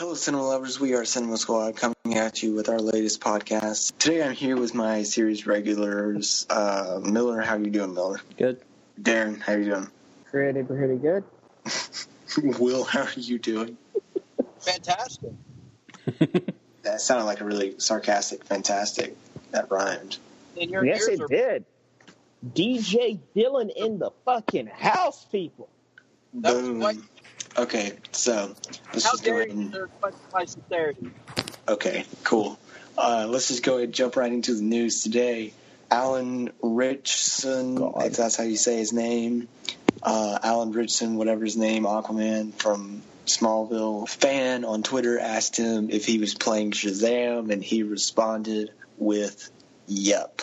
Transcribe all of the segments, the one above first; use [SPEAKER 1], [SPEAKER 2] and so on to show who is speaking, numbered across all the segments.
[SPEAKER 1] Hello, cinema lovers. We are Cinema Squad coming at you with our latest podcast. Today I'm here with my series regulars. Miller, how you doing, Miller?
[SPEAKER 2] Good.
[SPEAKER 1] Darren, how you doing?
[SPEAKER 3] Pretty good.
[SPEAKER 1] Will, how are you doing?
[SPEAKER 4] Fantastic.
[SPEAKER 1] That sounded like a really sarcastic, fantastic. That rhymed.
[SPEAKER 3] Yes, it did. DJ Dylan in the fucking house, people.
[SPEAKER 1] Boom. Okay, so let's
[SPEAKER 4] How
[SPEAKER 1] just go
[SPEAKER 4] dare
[SPEAKER 1] ahead
[SPEAKER 4] you,
[SPEAKER 1] and...
[SPEAKER 4] sir, question my sincerity.
[SPEAKER 1] Okay, cool. Let's just go ahead and jump right into the news today. Alan Richson, if that's how you say his name. Alan Richson, whatever his name, Aquaman from Smallville. Fan on Twitter asked him if he was playing Shazam, and he responded with, "Yep."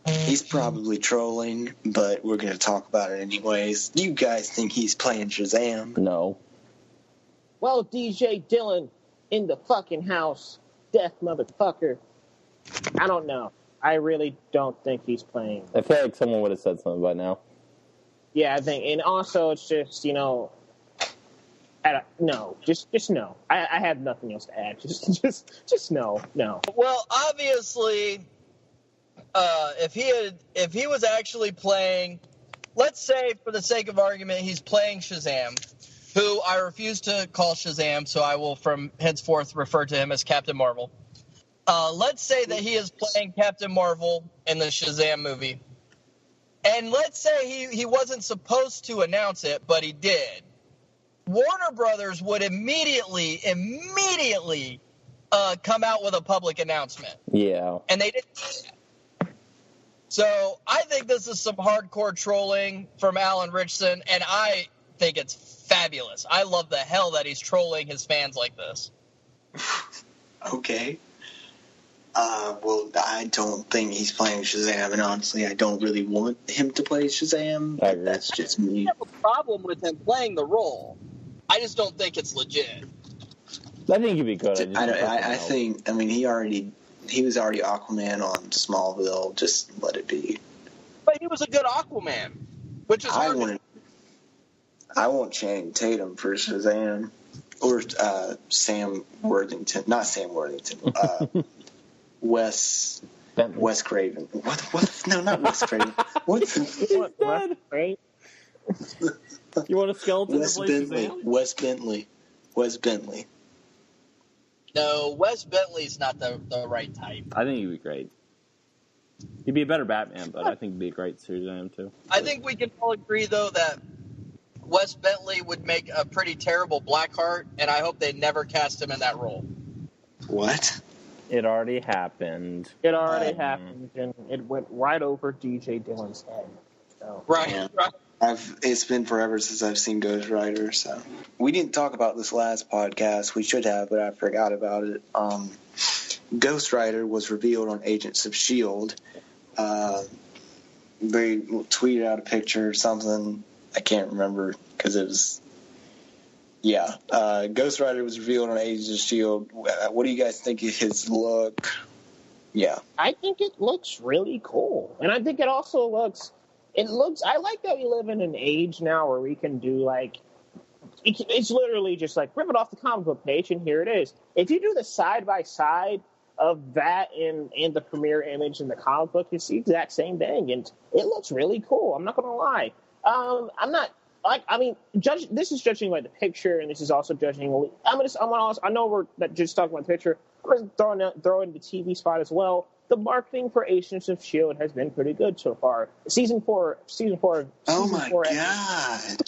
[SPEAKER 1] He's probably trolling, but we're going to talk about it anyways. Do you guys think he's playing Shazam?
[SPEAKER 2] No.
[SPEAKER 3] Well, DJ Dylan in the fucking house, death motherfucker. I don't know. I really don't think he's playing.
[SPEAKER 2] I feel like someone would have said something by now.
[SPEAKER 3] Yeah, I think, and also it's just, no, just no. I have nothing else to add. Just no.
[SPEAKER 4] Well, obviously, if he was actually playing, let's say for the sake of argument, he's playing Shazam, who I refuse to call Shazam, so I will from henceforth refer to him as Captain Marvel. Let's say that he is playing Captain Marvel in the Shazam movie. And let's say he wasn't supposed to announce it, but he did. Warner Brothers would immediately come out with a public announcement.
[SPEAKER 2] Yeah.
[SPEAKER 4] And they didn't do that. So I think this is some hardcore trolling from Alan Richson, and I think it's fabulous. I love the hell that he's trolling his fans like this.
[SPEAKER 1] Okay. Well, I don't think he's playing Shazam, and honestly, I don't really want him to play Shazam. But that's just me.
[SPEAKER 4] I have a problem with him playing the role. I just don't think it's legit.
[SPEAKER 2] I think he'd be good.
[SPEAKER 1] I think, he was already Aquaman on Smallville. Just let it be.
[SPEAKER 4] But he was a good Aquaman, which is hard.
[SPEAKER 1] I want Channing Tatum for Shazam, or Sam Worthington. Not Sam Worthington. Wes Craven. What? No, not Wes Craven. What's
[SPEAKER 3] Wes Craven?
[SPEAKER 2] You want a skeleton to play Shazam?
[SPEAKER 1] Wes Bentley.
[SPEAKER 4] No, Wes Bentley's not the right type.
[SPEAKER 2] I think he'd be great. He'd be a better Batman, but I think he'd be a great Shazam too.
[SPEAKER 4] I think we can all agree, though, that Wes Bentley would make a pretty terrible Blackheart, and I hope they never cast him in that role.
[SPEAKER 1] What?
[SPEAKER 2] It already happened.
[SPEAKER 3] And it went right over DJ Dylan's head. So.
[SPEAKER 4] Right.
[SPEAKER 1] Yeah. It's been forever since I've seen Ghost Rider, so we didn't talk about this last podcast. We should have, but I forgot about it. Ghost Rider was revealed on Agents of S.H.I.E.L.D. They tweeted out a picture or something. I can't remember because it was. Yeah, Ghost Rider was revealed on Agents of S.H.I.E.L.D. What do you guys think of his look? Yeah,
[SPEAKER 3] I think it looks really cool, and I think it also looks. I like that we live in an age now where we can do, it's literally just rip it off the comic book page and here it is. If you do the side-by-side of that and the premiere image in the comic book, it's the exact same thing, and it looks really cool. I'm not going to lie. This is judging by the picture, and this is also judging. I know we're just talking about the picture. I'm going to throw in the TV spot as well. The marketing for Agents of S.H.I.E.L.D. has been pretty good so far. Season four.
[SPEAKER 1] Oh my God!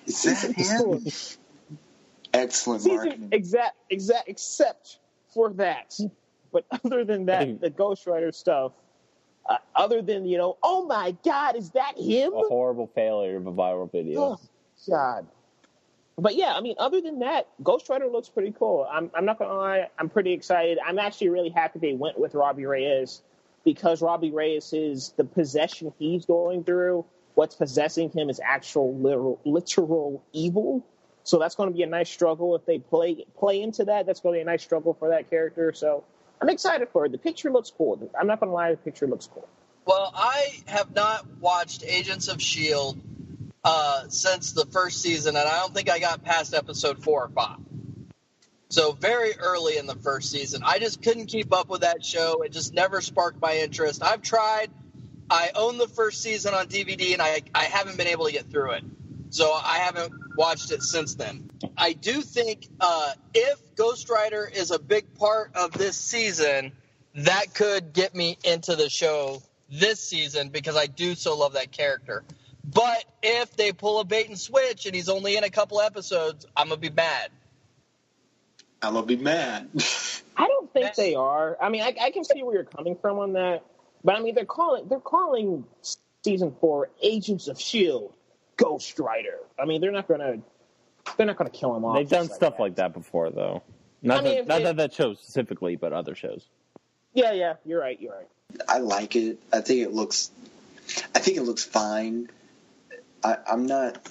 [SPEAKER 1] Is that him? Excellent marketing.
[SPEAKER 3] Except for that. But other than that, the Ghost Rider stuff. Other than oh my God, is that him?
[SPEAKER 2] A horrible failure of a viral video.
[SPEAKER 3] Oh God. But yeah, other than that, Ghost Rider looks pretty cool. I'm not going to lie. I'm pretty excited. I'm actually really happy they went with Robbie Reyes because Robbie Reyes is the possession he's going through. What's possessing him is actual literal evil. So that's going to be a nice struggle if they play into that. That's going to be a nice struggle for that character. So I'm excited for it. The picture looks cool. I'm not going to lie. The picture looks cool.
[SPEAKER 4] Well, I have not watched Agents of S.H.I.E.L.D. Since the first season, and I don't think I got past episode 4 or 5. So very early in the first season. I just couldn't keep up with that show. It just never sparked my interest. I've tried. I own the first season on DVD, and I haven't been able to get through it. So I haven't watched it since then. I do think if Ghost Rider is a big part of this season, that could get me into the show this season because I do so love that character. But if they pull a bait and switch and he's only in a couple episodes, I'm going to be mad.
[SPEAKER 1] I'm going to be mad.
[SPEAKER 3] I don't think they are. I mean, I can see where you're coming from on that. But, I mean, they're calling season 4 Agents of S.H.I.E.L.D. Ghost Rider. I mean, they're not going to kill him off.
[SPEAKER 2] They've done stuff like that before, though. Not that show specifically, but other shows.
[SPEAKER 3] Yeah, you're right.
[SPEAKER 1] I like it. I think it looks fine. I'm not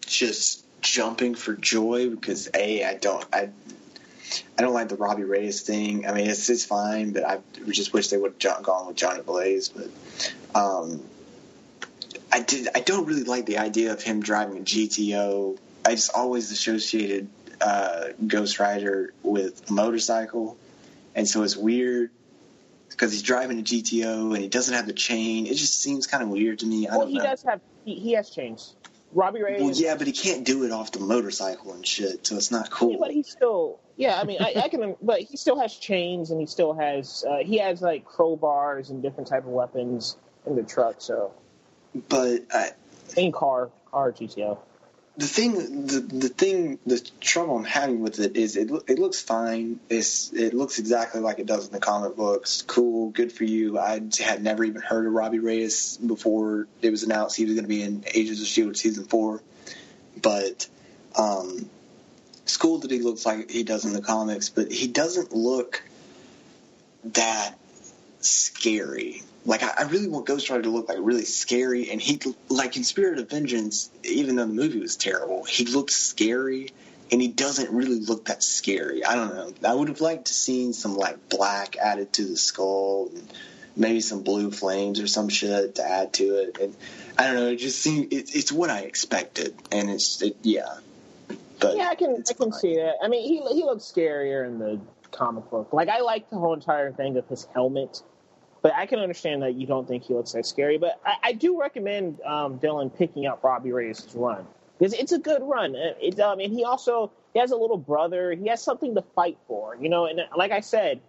[SPEAKER 1] just jumping for joy because I don't like the Robbie Reyes thing. I mean, it's fine, but I just wish they would have gone with Johnny Blaze. But I don't really like the idea of him driving a GTO. I just always associated Ghost Rider with a motorcycle, and so it's weird because he's driving a GTO and he doesn't have the chain. It just seems kind of weird to me.
[SPEAKER 3] Well, he does have he has chains. Robbie Reyes.
[SPEAKER 1] Well, yeah, but he can't do it off the motorcycle and shit, so it's not cool.
[SPEAKER 3] Yeah, but he still, I mean, I can, but he still has chains and he still has, he has like crowbars and different type of weapons in the truck. So,
[SPEAKER 1] but
[SPEAKER 3] in car GTO.
[SPEAKER 1] The trouble I'm having with it is it looks fine. It looks exactly like it does in the comic books. Cool, good for you. I had never even heard of Robbie Reyes before it was announced he was going to be in Agents of S.H.I.E.L.D. season 4. But it's cool that he looks like he does in the comics, but he doesn't look that scary. Like, I really want Ghost Rider to look like really scary, and he, like in Spirit of Vengeance, even though the movie was terrible, he looked scary, and he doesn't really look that scary. I don't know. I would have liked to seen some, like, black added to the skull, and maybe some blue flames or some shit to add to it, and I don't know, it just seemed, it's what I expected, and yeah. But
[SPEAKER 3] yeah, I can see that. I mean, he looks scarier in the comic book. Like, I like the whole entire thing of his helmet. But I can understand that you don't think he looks that scary. But I do recommend Dylan picking up Robbie Reyes' run. Because it's a good run. And he has a little brother. He has something to fight for. You know, and like I said,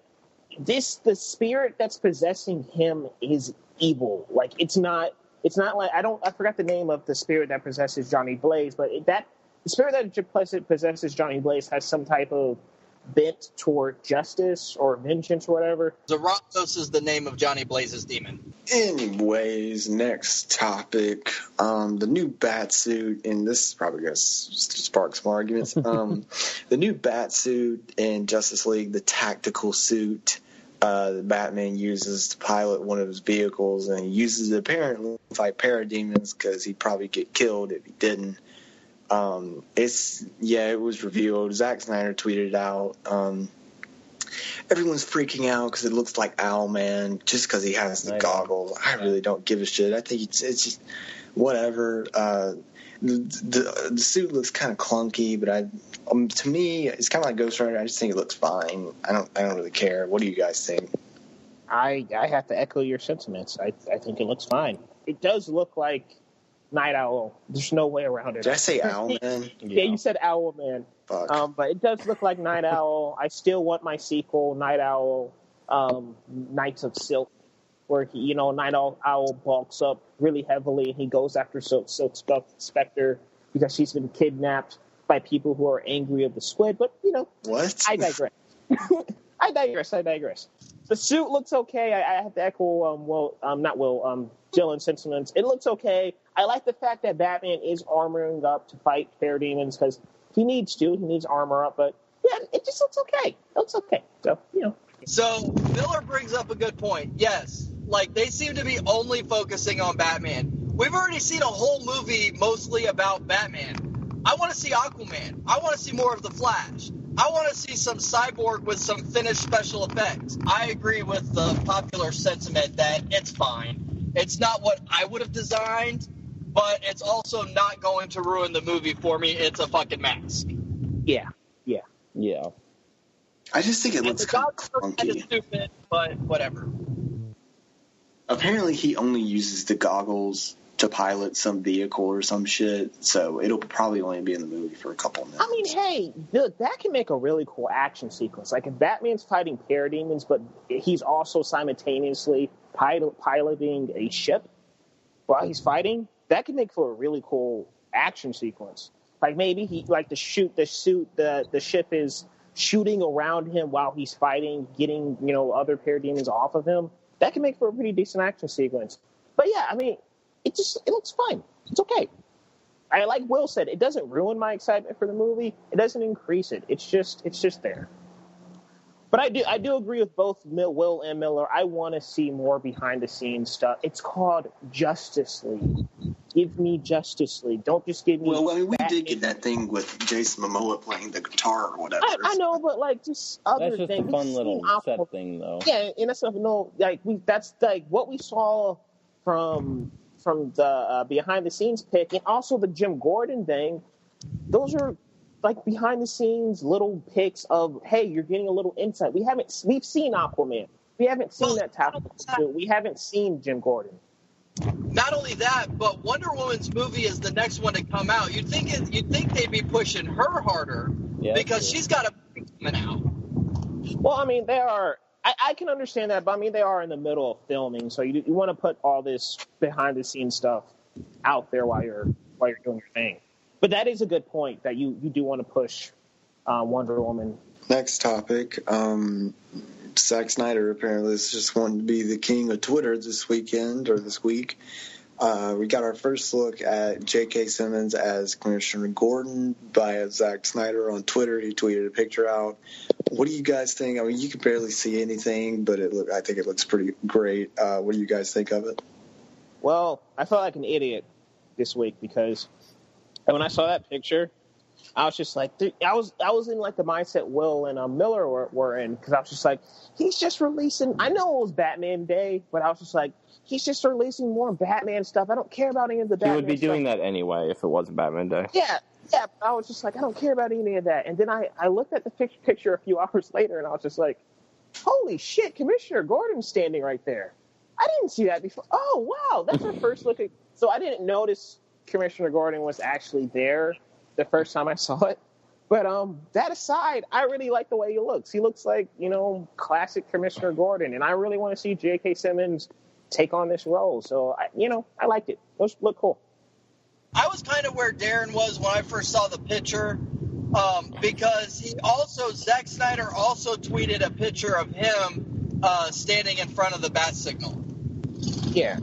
[SPEAKER 3] the spirit that's possessing him is evil. Like, it's not like, I forgot the name of the spirit that possesses Johnny Blaze. But the spirit that possesses Johnny Blaze has some type of bent toward justice or vengeance or whatever.
[SPEAKER 4] Zarathos is the name of Johnny Blaze's demon.
[SPEAKER 1] Anyways, next topic. The new Batsuit, and this is probably going to spark some arguments. The new Batsuit in Justice League, the tactical suit that Batman uses to pilot one of his vehicles, and he uses it apparently to fight parademons because he'd probably get killed if he didn't. It was revealed. Zack Snyder tweeted it out. Everyone's freaking out because it looks like Owlman just because he has the goggles. I really don't give a shit. I think it's just whatever. The suit looks kind of clunky, but to me, it's kind of like Ghost Rider. I just think it looks fine. I don't really care. What do you guys think?
[SPEAKER 3] I have to echo your sentiments. I think it looks fine. It does look like Night Owl. There's no way around it.
[SPEAKER 1] Did I say Owlman?
[SPEAKER 3] Yeah, you said Owlman.
[SPEAKER 1] Fuck.
[SPEAKER 3] But it does look like Night Owl. I still want my sequel, Night Owl, Knights of Silk, where Night Owl bulks up really heavily and he goes after Silk Spectre because she's been kidnapped by people who are angry of the squid. But
[SPEAKER 1] what?
[SPEAKER 3] I digress. I digress. The suit looks okay. I have to echo Dylan's sentiments. It looks okay. I like the fact that Batman is armoring up to fight parademons because he needs to. He needs armor up. But, yeah, it just looks okay. It looks okay. So,
[SPEAKER 4] So, Miller brings up a good point. Yes, like, they seem to be only focusing on Batman. We've already seen a whole movie mostly about Batman. I want to see Aquaman. I want to see more of The Flash. I want to see some Cyborg with some finished special effects. I agree with the popular sentiment that it's fine. It's not what I would have designed, but it's also not going to ruin the movie for me. It's a fucking mask.
[SPEAKER 3] Yeah.
[SPEAKER 2] Yeah.
[SPEAKER 1] I just think it looks kind of clunky.
[SPEAKER 4] Stupid, but whatever.
[SPEAKER 1] Apparently, he only uses the goggles to pilot some vehicle or some shit, so it'll probably only be in the movie for a couple of minutes.
[SPEAKER 3] I mean, hey, that can make a really cool action sequence. Like if Batman's fighting parademons, but he's also simultaneously piloting a ship while he's fighting, that can make for a really cool action sequence. Like maybe the ship is shooting around him while he's fighting, getting other parademons off of him. That can make for a pretty decent action sequence. But yeah, I mean, it looks fine. It's okay. Like Will said, it doesn't ruin my excitement for the movie. It doesn't increase it. It's just there. But I do agree with both Will and Miller. I want to see more behind the scenes stuff. It's called Justice League. Give me Justice League. Don't just give me.
[SPEAKER 1] Well, I mean, we did get that thing with Jason Momoa playing the guitar or whatever.
[SPEAKER 3] I know, but like just other
[SPEAKER 2] things. That's just
[SPEAKER 3] things.
[SPEAKER 2] a fun little set thing, though.
[SPEAKER 3] Yeah, and that's not that's like what we saw from the behind the scenes pick, and also the Jim Gordon thing. Those are like behind the scenes little picks of, hey, you're getting a little insight. We've seen Aquaman. We haven't seen that tactical suit. We haven't seen Jim Gordon.
[SPEAKER 4] Not only that, but Wonder Woman's movie is the next one to come out. You'd think they'd be pushing her harder because she's got a movie coming out.
[SPEAKER 3] Well, I mean, they are. I can understand that, but I mean, they are in the middle of filming, so you want to put all this behind the scenes stuff out there while you're doing your thing. But that is a good point that you do want to push Wonder Woman.
[SPEAKER 1] Next topic. Zack Snyder apparently is just wanting to be the king of Twitter this weekend or this week. We got our first look at J.K. Simmons as Commissioner Gordon by Zack Snyder on Twitter. He tweeted a picture out. What do you guys think? I mean, you can barely see anything, but I think it looks pretty great. What do you guys think of it?
[SPEAKER 3] Well, I felt like an idiot this week because when I saw that picture, I was just like, dude, I was in like the mindset Will and Miller were in, because I was just like, he's just releasing. I know it was Batman Day, but I was just like, he's just releasing more Batman stuff. I don't care about any of the Batman stuff.
[SPEAKER 2] He would be doing that anyway if it wasn't Batman Day.
[SPEAKER 3] Yeah. I was just like, I don't care about any of that. And then I looked at the picture a few hours later, and I was just like, holy shit, Commissioner Gordon's standing right there. I didn't see that before. Oh, wow, that's our first look at. So I didn't notice Commissioner Gordon was actually there the first time I saw it. But that aside, I really like the way he looks. He looks like, classic Commissioner Gordon, and I really want to see J.K. Simmons take on this role. So, I liked it. Those look cool.
[SPEAKER 4] I was kind of where Darren was when I first saw the picture, because Zack Snyder also tweeted a picture of him standing in front of the bat signal.
[SPEAKER 3] Yeah.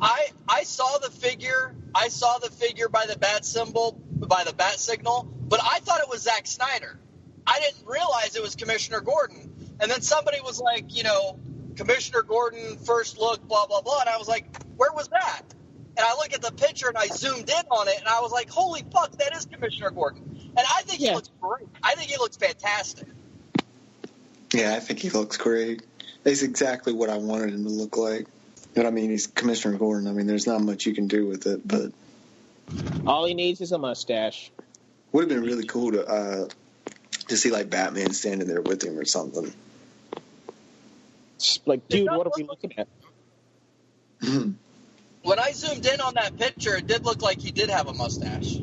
[SPEAKER 4] I saw the figure. I saw the figure by the bat signal, but I thought it was Zack Snyder. I didn't realize it was Commissioner Gordon. And then somebody was like, Commissioner Gordon, first look, blah, blah, blah. And I was like, where was that? And I look at the picture and I zoomed in on it, and I was like, holy fuck, that is Commissioner Gordon. And I think he looks great. I think he looks fantastic.
[SPEAKER 1] Yeah, I think he looks great. That's exactly what I wanted him to look like. But I mean, he's Commissioner Gordon. I mean, there's not much you can do with it, but
[SPEAKER 3] all he needs is a mustache.
[SPEAKER 1] Would have been really cool to see like Batman standing there with him or something.
[SPEAKER 3] Just like, dude, what are we looking at?
[SPEAKER 4] When I zoomed in on that picture, it did look like he did have a mustache.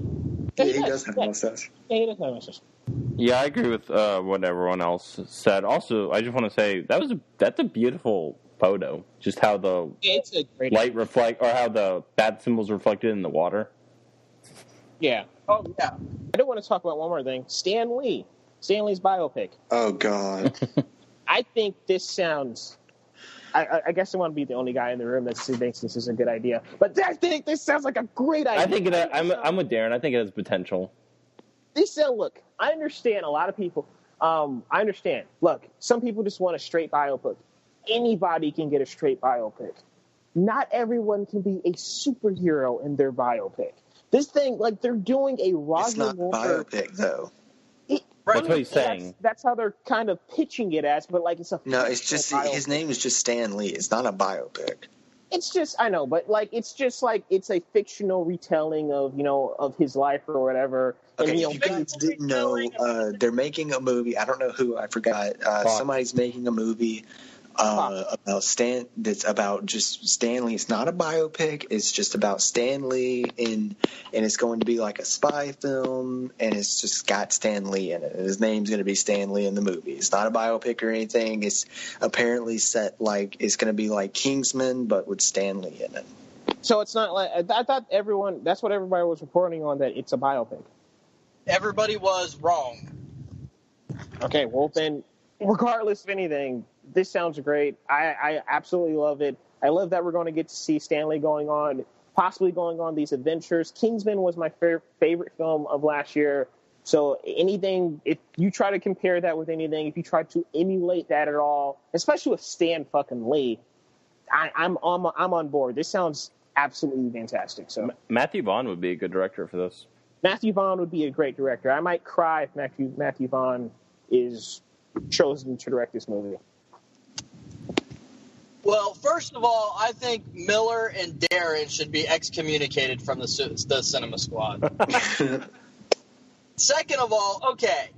[SPEAKER 1] Yeah, he does have a mustache.
[SPEAKER 3] Yeah, he does have a mustache.
[SPEAKER 2] Yeah, I agree with what everyone else said. Also, I just want to say that's a beautiful photo. Just how the light reflect, or how the bat symbols reflected in the water.
[SPEAKER 3] Yeah. Oh yeah. I do want to talk about one more thing. Stan Lee's biopic.
[SPEAKER 1] Oh God.
[SPEAKER 3] I think this sounds. I guess I want to be the only guy in the room that thinks this is a good idea, but I think this sounds like a great idea.
[SPEAKER 2] I think I'm with Darren. I think it has potential.
[SPEAKER 3] Look, I understand a lot of people. I understand. Look, some people just want a straight biopic. Anybody can get a straight biopic. Not everyone can be a superhero in their biopic. This thing, like, they're doing a Roger
[SPEAKER 1] It's not a biopic, though.
[SPEAKER 2] That's what he's saying.
[SPEAKER 3] That's how they're kind of pitching it as, but like it's a...
[SPEAKER 1] No, it's just his name is just Stan Lee. It's not a biopic.
[SPEAKER 3] It's just, I know, but like it's just like it's a fictional retelling of of his life or whatever.
[SPEAKER 1] Okay,
[SPEAKER 3] And,
[SPEAKER 1] if you guys didn't know, they're making a movie. I don't know who. I forgot. Somebody's making a movie about Stan. That's about just Stan Lee. It's not a biopic. It's just about Stan Lee, and it's going to be like a spy film, and it's just got Stan Lee in it. And his name's going to be Stan Lee in the movie. It's not a biopic or anything. It's apparently set like it's going to be like Kingsman, but with Stan Lee in it.
[SPEAKER 3] So it's not like I thought everyone. That's what everybody was reporting on, that it's a biopic.
[SPEAKER 4] Everybody was wrong.
[SPEAKER 3] Okay, well then, regardless of anything, this sounds great. I absolutely love it. I love that we're going to get to see Stan Lee possibly going on these adventures. Kingsman was my favorite film of last year. So anything, if you try to compare that with anything, if you try to emulate that at all, especially with Stan fucking Lee, I'm on board. This sounds absolutely fantastic. So
[SPEAKER 2] Matthew Vaughn would be a good director for this.
[SPEAKER 3] Matthew Vaughn would be a great director. I might cry if Matthew Vaughn is chosen to direct this movie.
[SPEAKER 4] Well, first of all, I think Miller and Darren should be excommunicated from the Cinema Squad. Second of all, okay,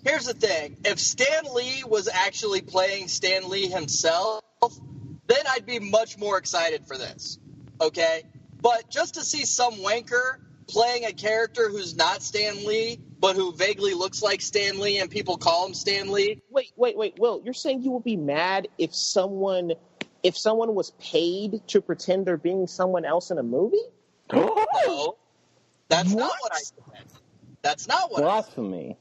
[SPEAKER 4] here's the thing. If Stan Lee was actually playing Stan Lee himself, then I'd be much more excited for this, okay? But just to see some wanker playing a character who's not Stan Lee, but who vaguely looks like Stan Lee and people call him Stan Lee.
[SPEAKER 3] Wait, Will, you're saying you would be mad if someone was paid to pretend they're being someone else in a movie?
[SPEAKER 4] No, that's not what I said. That's not what
[SPEAKER 2] Blasphemy.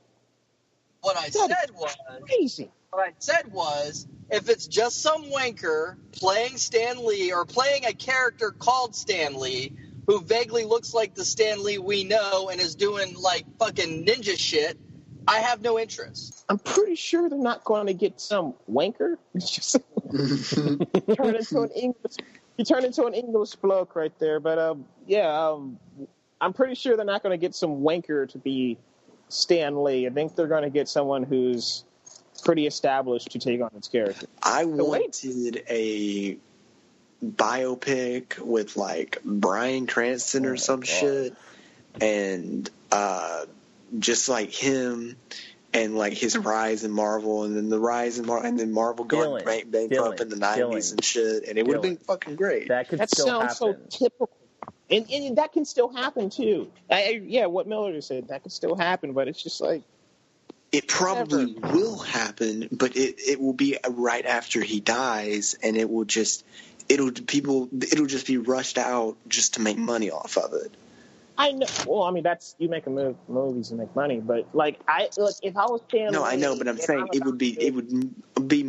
[SPEAKER 4] What I said was
[SPEAKER 3] crazy.
[SPEAKER 4] What I said was, if it's just some wanker playing Stan Lee or playing a character called Stan Lee who vaguely looks like the Stan Lee we know and is doing like fucking ninja shit, I have no interest.
[SPEAKER 3] I'm pretty sure they're not going to get some wanker. Just turn into an English bloke right there. But I'm pretty sure they're not going to get some wanker to be Stan Lee. I think they're going to get someone who's pretty established to take on its character.
[SPEAKER 1] I wanted a biopic with like Bryan Cranston or some shit, and just like him and like his rise in Marvel, and then the rise in Marvel, and then Marvel going bankrupt in the 90s and shit, and it would have been fucking great.
[SPEAKER 3] That sounds so typical. And that can still happen too. What Miller just said, that can still happen, but it's just like
[SPEAKER 1] it probably will happen, but it will be right after he dies, and it'll just be rushed out just to make money off of it.
[SPEAKER 3] I know. Well, I mean, you make movies to make money, but if I was Stan Lee,
[SPEAKER 1] no, I know, but I'm saying it would be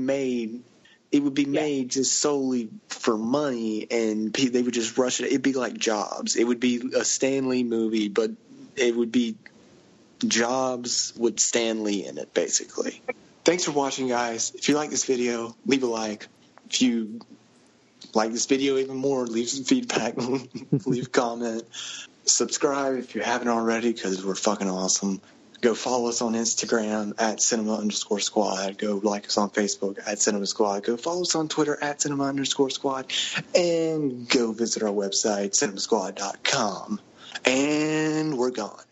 [SPEAKER 1] made just solely for money, and they would just rush it. It'd be like Jobs. It would be a Stan Lee movie, but it would be Jobs with Stan Lee in it, basically. Thanks for watching, guys. If you like this video, leave a like. If you like this video even more, leave some feedback, leave a comment. Subscribe if you haven't already, because we're fucking awesome. Go follow us on Instagram at cinema_squad. Go like us on Facebook at Cinema Squad. Go follow us on Twitter at cinema_squad. And go visit our website, cinemasquad.com. And we're gone.